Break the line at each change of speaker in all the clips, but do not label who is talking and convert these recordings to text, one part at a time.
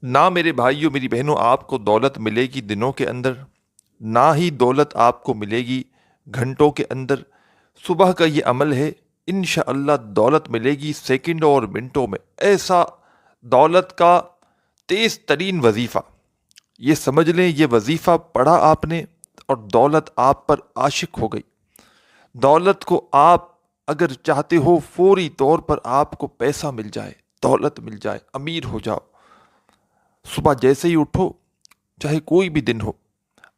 نہ میرے بھائیوں میری بہنوں آپ کو دولت ملے گی دنوں کے اندر، نہ ہی دولت آپ کو ملے گی گھنٹوں کے اندر۔ صبح کا یہ عمل ہے، انشاءاللہ دولت ملے گی سیکنڈوں اور منٹوں میں۔ ایسا دولت کا تیز ترین وظیفہ، یہ سمجھ لیں یہ وظیفہ پڑھا آپ نے اور دولت آپ پر عاشق ہو گئی۔ دولت کو آپ اگر چاہتے ہو فوری طور پر آپ کو پیسہ مل جائے، دولت مل جائے، امیر ہو جاؤ، صبح جیسے ہی اٹھو، چاہے کوئی بھی دن ہو،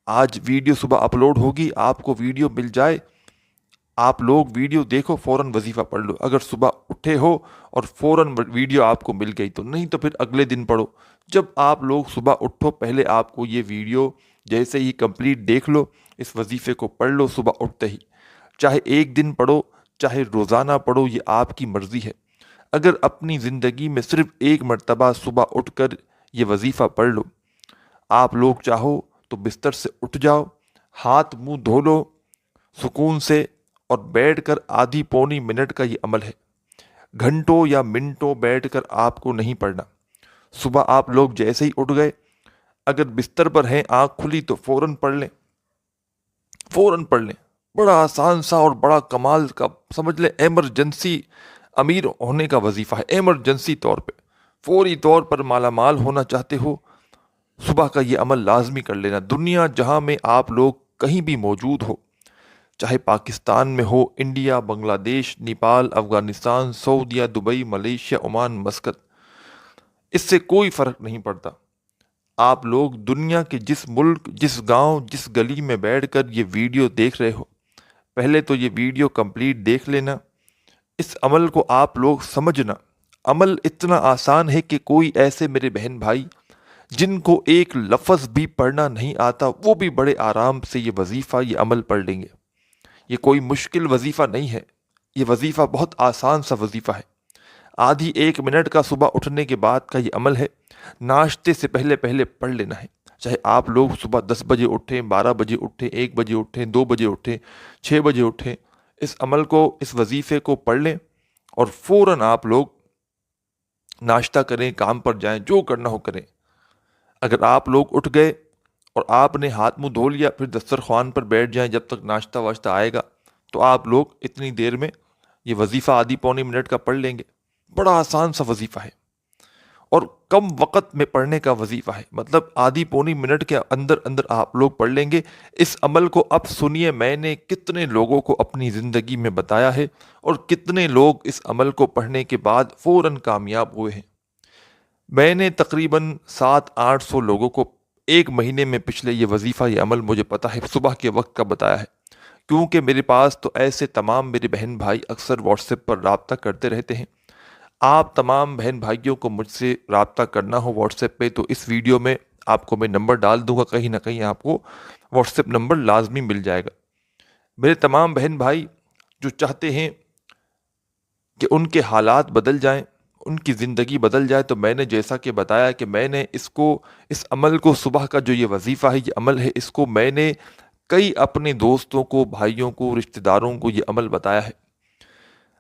آج ویڈیو صبح اپلوڈ ہوگی، آپ کو ویڈیو مل جائے، آپ لوگ ویڈیو دیکھو، فوراً وظیفہ پڑھ لو۔ اگر صبح اٹھے ہو اور فوراً ویڈیو آپ کو مل گئی تو، نہیں تو پھر اگلے دن پڑھو۔ جب آپ لوگ صبح اٹھو پہلے آپ کو یہ ویڈیو جیسے ہی کمپلیٹ دیکھ لو، اس وظیفے کو پڑھ لو صبح اٹھتے ہی، چاہے ایک دن پڑھو چاہے روزانہ پڑھو، یہ آپ کی مرضی ہے۔ اگر اپنی زندگی میں صرف ایک مرتبہ صبح اٹھ کر یہ وظیفہ پڑھ لو، آپ لوگ چاہو تو بستر سے اٹھ جاؤ، ہاتھ منہ دھو لو سکون سے، اور بیٹھ کر آدھی پونی منٹ کا یہ عمل ہے، گھنٹوں یا منٹوں بیٹھ کر آپ کو نہیں پڑھنا۔ صبح آپ لوگ جیسے ہی اٹھ گئے، اگر بستر پر ہیں آنکھ کھلی تو فوراً پڑھ لیں، فوراً پڑھ لیں۔ بڑا آسان سا اور بڑا کمال کا، سمجھ لیں ایمرجنسی امیر ہونے کا وظیفہ ہے۔ ایمرجنسی طور پہ فوری طور پر مالا مال ہونا چاہتے ہو، صبح کا یہ عمل لازمی کر لینا۔ دنیا جہاں میں آپ لوگ کہیں بھی موجود ہو، چاہے پاکستان میں ہو، انڈیا، بنگلہ دیش، نیپال، افغانستان، سعودیہ، دبئی، ملیشیا، عمان، مسقط، اس سے کوئی فرق نہیں پڑتا۔ آپ لوگ دنیا کے جس ملک، جس گاؤں، جس گلی میں بیٹھ کر یہ ویڈیو دیکھ رہے ہو، پہلے تو یہ ویڈیو کمپلیٹ دیکھ لینا، اس عمل کو آپ لوگ سمجھنا۔ عمل اتنا آسان ہے کہ کوئی ایسے میرے بہن بھائی جن کو ایک لفظ بھی پڑھنا نہیں آتا، وہ بھی بڑے آرام سے یہ وظیفہ، یہ عمل پڑھ لیں گے۔ یہ کوئی مشکل وظیفہ نہیں ہے، یہ وظیفہ بہت آسان سا وظیفہ ہے۔ آدھی ایک منٹ کا صبح اٹھنے کے بعد کا یہ عمل ہے، ناشتے سے پہلے پہلے پڑھ لینا ہے۔ چاہے آپ لوگ صبح 10 بجے اٹھیں، 12 بجے اٹھیں، 1 بجے اٹھیں، 2 بجے اٹھیں، 6 بجے اٹھیں، اس عمل کو، اس وظیفے کو پڑھ لیں اور فوراً آپ لوگ ناشتہ کریں، کام پر جائیں، جو کرنا ہو کریں۔ اگر آپ لوگ اٹھ گئے اور آپ نے ہاتھ منہ دھو لیا، پھر دسترخوان پر بیٹھ جائیں جب تک ناشتہ واشتہ آئے گا، تو آپ لوگ اتنی دیر میں یہ وظیفہ آدھی پونی منٹ کا پڑھ لیں گے۔ بڑا آسان سا وظیفہ ہے اور کم وقت میں پڑھنے کا وظیفہ ہے، مطلب آدھی پونی منٹ کے اندر اندر آپ لوگ پڑھ لیں گے۔ اس عمل کو اب سنیے، میں نے کتنے لوگوں کو اپنی زندگی میں بتایا ہے اور کتنے لوگ اس عمل کو پڑھنے کے بعد فوراً کامیاب ہوئے ہیں۔ میں نے تقریباً 700-800 لوگوں کو ایک مہینے میں پچھلے یہ وظیفہ، یہ عمل مجھے پتہ ہے صبح کے وقت کا بتایا ہے، کیونکہ میرے پاس تو ایسے تمام میرے بہن بھائی اکثر واٹس ایپ پر رابطہ کرتے رہتے ہیں۔ آپ تمام بہن بھائیوں کو مجھ سے رابطہ کرنا ہو واٹس ایپ پہ تو اس ویڈیو میں آپ کو میں نمبر ڈال دوں گا، کہیں نہ کہیں آپ کو واٹس ایپ نمبر لازمی مل جائے گا۔ میرے تمام بہن بھائی جو چاہتے ہیں کہ ان کے حالات بدل جائیں، ان کی زندگی بدل جائے، تو میں نے جیسا کہ بتایا کہ میں نے اس عمل کو، صبح کا جو یہ وظیفہ ہے، یہ عمل ہے، اس کو میں نے کئی اپنے دوستوں کو، بھائیوں کو، رشتہ داروں کو یہ عمل بتایا ہے۔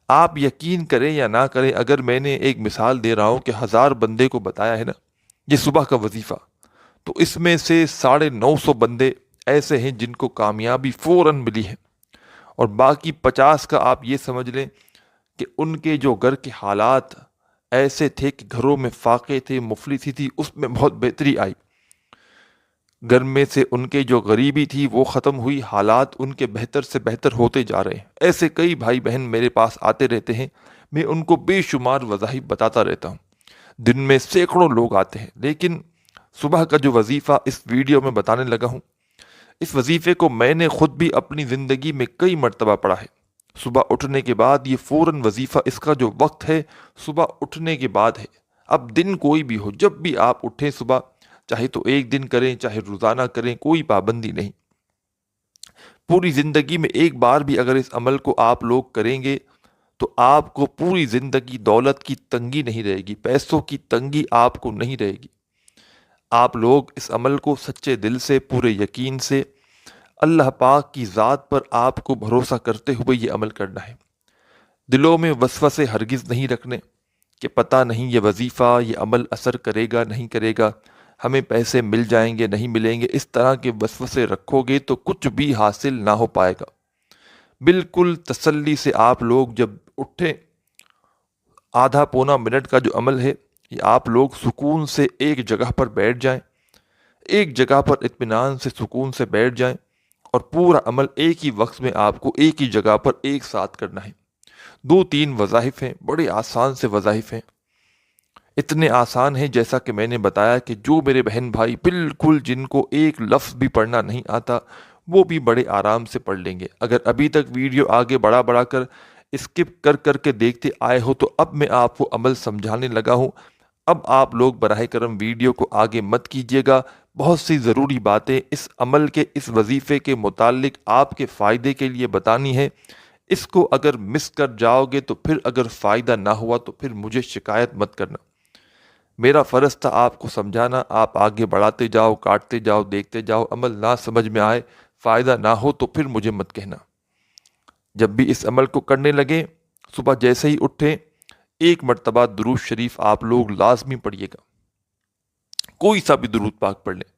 آپ یقین کریں یا نہ کریں، اگر میں نے ایک مثال دے رہا ہوں کہ 1000 بندے کو بتایا ہے نا یہ صبح کا وظیفہ، تو اس میں سے 950 بندے ایسے ہیں جن کو کامیابی فوراً ملی ہے، اور باقی 50 کا آپ یہ سمجھ لیں کہ ان کے جو گھر کے حالات ایسے تھے کہ گھروں میں فاقے تھے، مفلسی تھی، اس میں بہت بہتری آئی۔ گھر میں سے ان کے جو غریبی تھی وہ ختم ہوئی، حالات ان کے بہتر سے بہتر ہوتے جا رہے ہیں۔ ایسے کئی بھائی بہن میرے پاس آتے رہتے ہیں، میں ان کو بے شمار وظائف بتاتا رہتا ہوں، دن میں سینکڑوں لوگ آتے ہیں۔ لیکن صبح کا جو وظیفہ اس ویڈیو میں بتانے لگا ہوں، اس وظیفے کو میں نے خود بھی اپنی زندگی میں کئی مرتبہ پڑھا ہے۔ صبح اٹھنے کے بعد یہ فوراً وظیفہ، اس کا جو وقت ہے صبح اٹھنے کے بعد ہے۔ اب دن کوئی بھی ہو، جب بھی آپ اٹھیں صبح، چاہے تو ایک دن کریں چاہے روزانہ کریں، کوئی پابندی نہیں۔ پوری زندگی میں ایک بار بھی اگر اس عمل کو آپ لوگ کریں گے تو آپ کو پوری زندگی دولت کی تنگی نہیں رہے گی، پیسوں کی تنگی آپ کو نہیں رہے گی۔ آپ لوگ اس عمل کو سچے دل سے، پورے یقین سے، اللہ پاک کی ذات پر آپ کو بھروسہ کرتے ہوئے یہ عمل کرنا ہے۔ دلوں میں وسوسے ہرگز نہیں رکھنے کہ پتہ نہیں یہ وظیفہ یہ عمل اثر کرے گا نہیں کرے گا، ہمیں پیسے مل جائیں گے نہیں ملیں گے، اس طرح کے وسوسے رکھو گے تو کچھ بھی حاصل نہ ہو پائے گا۔ بالکل تسلی سے آپ لوگ جب اٹھیں، آدھا پونا منٹ کا جو عمل ہے یہ آپ لوگ سکون سے ایک جگہ پر بیٹھ جائیں، ایک جگہ پر اطمینان سے سکون سے بیٹھ جائیں، اور پورا عمل ایک ہی وقت میں آپ کو ایک ہی جگہ پر ایک ساتھ کرنا ہے۔ 2-3 وظائف ہیں، بڑے آسان سے وظائف ہیں، اتنے آسان ہیں جیسا کہ میں نے بتایا کہ جو میرے بہن بھائی بالکل جن کو ایک لفظ بھی پڑھنا نہیں آتا وہ بھی بڑے آرام سے پڑھ لیں گے۔ اگر ابھی تک ویڈیو آگے بڑھا کر اسکپ کر کے دیکھتے آئے ہو تو اب میں آپ کو عمل سمجھانے لگا ہوں۔ اب آپ لوگ براہ کرم ویڈیو کو آگے مت کیجیے گا، بہت سی ضروری باتیں اس عمل کے اس وظیفے کے متعلق آپ کے فائدے کے لیے بتانی ہے۔ اس کو اگر مس کر جاؤ گے تو پھر اگر فائدہ نہ ہوا تو پھر مجھے شکایت مت کرنا۔ میرا فرض تھا آپ کو سمجھانا، آپ آگے بڑھاتے جاؤ، کاٹتے جاؤ، دیکھتے جاؤ، عمل نہ سمجھ میں آئے، فائدہ نہ ہو تو پھر مجھے مت کہنا۔ جب بھی اس عمل کو کرنے لگیں، صبح جیسے ہی اٹھیں، ایک مرتبہ درود شریف آپ لوگ لازمی پڑھیے گا۔ کوئی سا بھی درود پاک پڑھ لیں،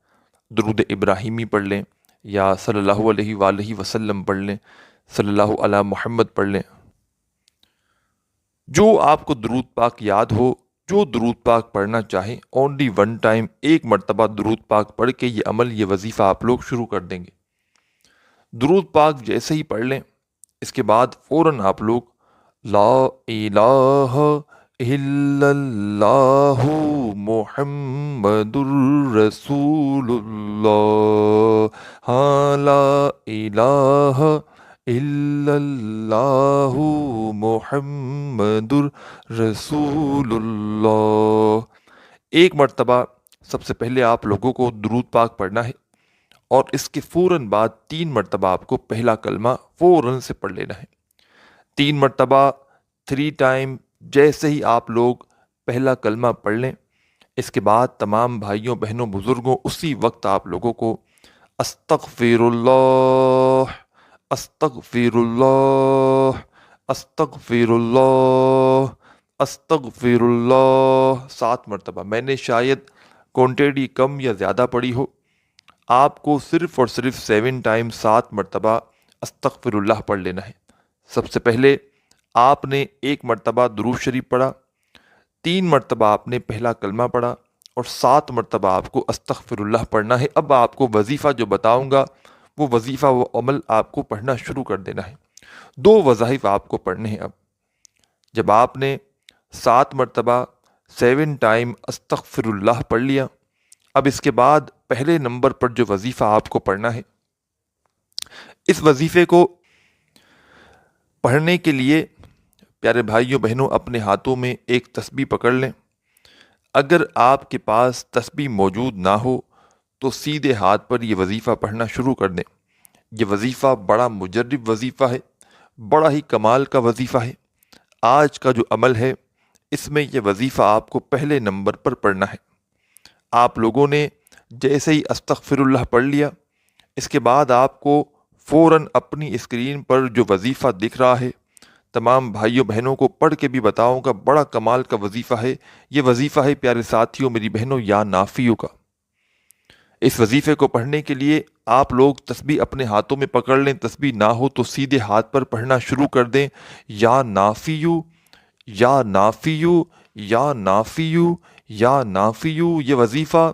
درود ابراہیمی پڑھ لیں، یا صلی اللہ علیہ وآلہ وسلم پڑھ لیں، صلی اللہ علی محمد پڑھ لیں، جو آپ کو درود پاک یاد ہو، جو درود پاک پڑھنا چاہیں، اونلی ون ٹائم ایک مرتبہ درود پاک پڑھ کے یہ عمل یہ وظیفہ آپ لوگ شروع کر دیں گے۔ درود پاک جیسے ہی پڑھ لیں، اس کے بعد فوراً آپ لوگ لا الہ الا اللہ محمد الرسول اللہ، ہاں لا الہ الا اللہ محمد الرسول اللہ، ایک مرتبہ سب سے پہلے آپ لوگوں کو درود پاک پڑھنا ہے، اور اس کے فوراً بعد 3 مرتبہ آپ کو پہلا کلمہ فوراً سے پڑھ لینا ہے۔ 3 مرتبہ 3 ٹائم جیسے ہی آپ لوگ پہلا کلمہ پڑھ لیں، اس کے بعد تمام بھائیوں بہنوں بزرگوں اسی وقت آپ لوگوں کو استغفر اللہ، استغفر اللہ، استغفر اللہ، استغفر اللہ 7 مرتبہ، میں نے شاید کوانٹیٹی کم یا زیادہ پڑھی ہو، آپ کو صرف اور صرف 7 ٹائم 7 مرتبہ استغفر اللہ پڑھ لینا ہے۔ سب سے پہلے آپ نے 1 مرتبہ درود شریف پڑھا، 3 مرتبہ آپ نے پہلا کلمہ پڑھا، اور 7 مرتبہ آپ کو استغفر اللہ پڑھنا ہے۔ اب آپ کو وظیفہ جو بتاؤں گا وہ وظیفہ وہ عمل آپ کو پڑھنا شروع کر دینا ہے۔ 2 وظائف آپ کو پڑھنے ہیں۔ اب جب آپ نے 7 مرتبہ 7 ٹائم استغفر اللہ پڑھ لیا، اب اس کے بعد پہلے نمبر پر جو وظیفہ آپ کو پڑھنا ہے، اس وظیفے کو پڑھنے کے لیے پیارے بھائیوں بہنوں اپنے ہاتھوں میں ایک تسبیح پکڑ لیں۔ اگر آپ کے پاس تسبیح موجود نہ ہو تو سیدھے ہاتھ پر یہ وظیفہ پڑھنا شروع کر دیں۔ یہ وظیفہ بڑا مجرب وظیفہ ہے، بڑا ہی کمال کا وظیفہ ہے۔ آج کا جو عمل ہے اس میں یہ وظیفہ آپ کو پہلے نمبر پر پڑھنا ہے۔ آپ لوگوں نے جیسے ہی استغفر اللہ پڑھ لیا، اس کے بعد آپ کو فوراً اپنی اسکرین پر جو وظیفہ دکھ رہا ہے، تمام بھائیوں بہنوں کو پڑھ کے بھی بتاؤں گا، بڑا کمال کا وظیفہ ہے۔ یہ وظیفہ ہے پیارے ساتھیوں میری بہنوں یا نافیوں کا۔ اس وظیفے کو پڑھنے کے لیے آپ لوگ تسبیح اپنے ہاتھوں میں پکڑ لیں، تسبیح نہ ہو تو سیدھے ہاتھ پر پڑھنا شروع کر دیں۔ یا نافیو، یا نافیو، یا نافیو، یا نافیو، یہ وظیفہ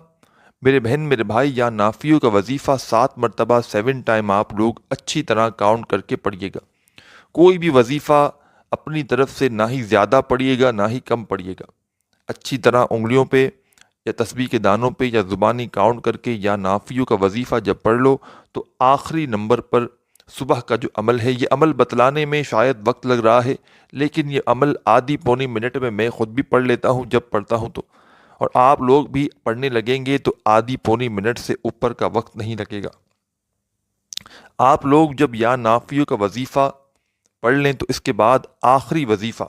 میرے بہن میرے بھائی یا نافیو کا وظیفہ 7 مرتبہ 7 ٹائم آپ لوگ اچھی طرح کاؤنٹ کر کے پڑھیے گا۔ کوئی بھی وظیفہ اپنی طرف سے نہ ہی زیادہ پڑھیے گا نہ ہی کم پڑھیے گا، اچھی طرح انگلیوں پہ یا تسبیح کے دانوں پہ یا زبانی کاؤنٹ کر کے یا نافیوں کا وظیفہ جب پڑھ لو تو آخری نمبر پر صبح کا جو عمل ہے، یہ عمل بتلانے میں شاید وقت لگ رہا ہے، لیکن یہ عمل آدھی پونی منٹ میں خود بھی پڑھ لیتا ہوں جب پڑھتا ہوں تو، اور آپ لوگ بھی پڑھنے لگیں گے تو آدھی پونی منٹ سے اوپر کا وقت نہیں لگے گا۔ آپ لوگ جب یا نافیوں کا وظیفہ پڑھ لیں تو اس کے بعد آخری وظیفہ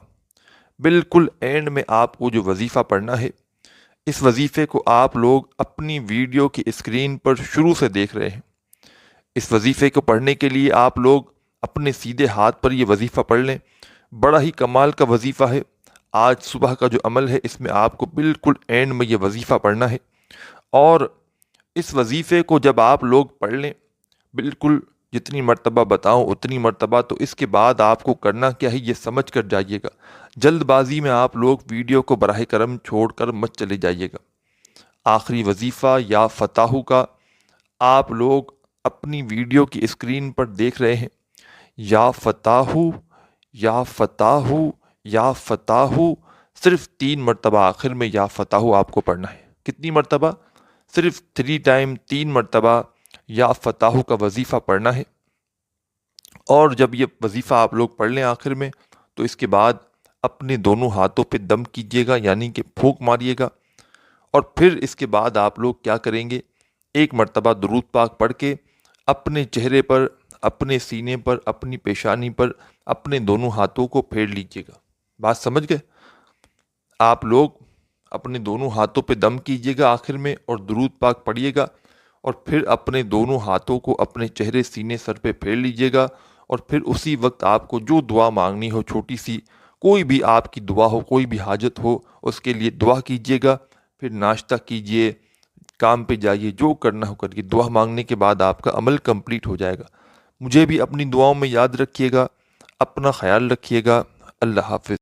بالکل اینڈ میں آپ کو جو وظیفہ پڑھنا ہے، اس وظیفے کو آپ لوگ اپنی ویڈیو کی اسکرین پر شروع سے دیکھ رہے ہیں۔ اس وظیفے کو پڑھنے کے لیے آپ لوگ اپنے سیدھے ہاتھ پر یہ وظیفہ پڑھ لیں، بڑا ہی کمال کا وظیفہ ہے۔ آج صبح کا جو عمل ہے اس میں آپ کو بالکل اینڈ میں یہ وظیفہ پڑھنا ہے، اور اس وظیفے کو جب آپ لوگ پڑھ لیں بالکل جتنی مرتبہ بتاؤں اتنی مرتبہ، تو اس کے بعد آپ کو کرنا کیا ہے یہ سمجھ کر جائیے گا۔ جلد بازی میں آپ لوگ ویڈیو کو براہ کرم چھوڑ کر مت چلے جائیے گا۔ آخری وظیفہ یا فتاحو کا آپ لوگ اپنی ویڈیو کی اسکرین پر دیکھ رہے ہیں، یا فتاحو یا فتاحو یا فتاحو، صرف 3 مرتبہ آخر میں یا فتاحو آپ کو پڑھنا ہے۔ کتنی مرتبہ؟ صرف 3 ٹائم، 3 مرتبہ یا فتاحو کا وظیفہ پڑھنا ہے۔ اور جب یہ وظیفہ آپ لوگ پڑھ لیں آخر میں، تو اس کے بعد اپنے دونوں ہاتھوں پہ دم کیجیے گا، یعنی کہ پھونک ماریے گا، اور پھر اس کے بعد آپ لوگ کیا کریں گے، 1 مرتبہ درود پاک پڑھ کے اپنے چہرے پر، اپنے سینے پر، اپنی پیشانی پر اپنے دونوں ہاتھوں کو پھیر لیجیے گا۔ بات سمجھ گئے؟ آپ لوگ اپنے دونوں ہاتھوں پہ دم کیجیے گا آخر میں، اور درود پاک پڑھیے گا، اور پھر اپنے دونوں ہاتھوں کو اپنے چہرے، سینے، سر پہ پھیر لیجیے گا، اور پھر اسی وقت آپ کو جو دعا مانگنی ہو، چھوٹی سی کوئی بھی آپ کی دعا ہو، کوئی بھی حاجت ہو، اس کے لیے دعا کیجیے گا۔ پھر ناشتہ کیجیے، کام پہ جائیے، جو کرنا ہو کریے۔ دعا مانگنے کے بعد آپ کا عمل کمپلیٹ ہو جائے گا۔ مجھے بھی اپنی دعاؤں میں یاد رکھیے گا، اپنا خیال رکھیے گا۔ اللہ حافظ۔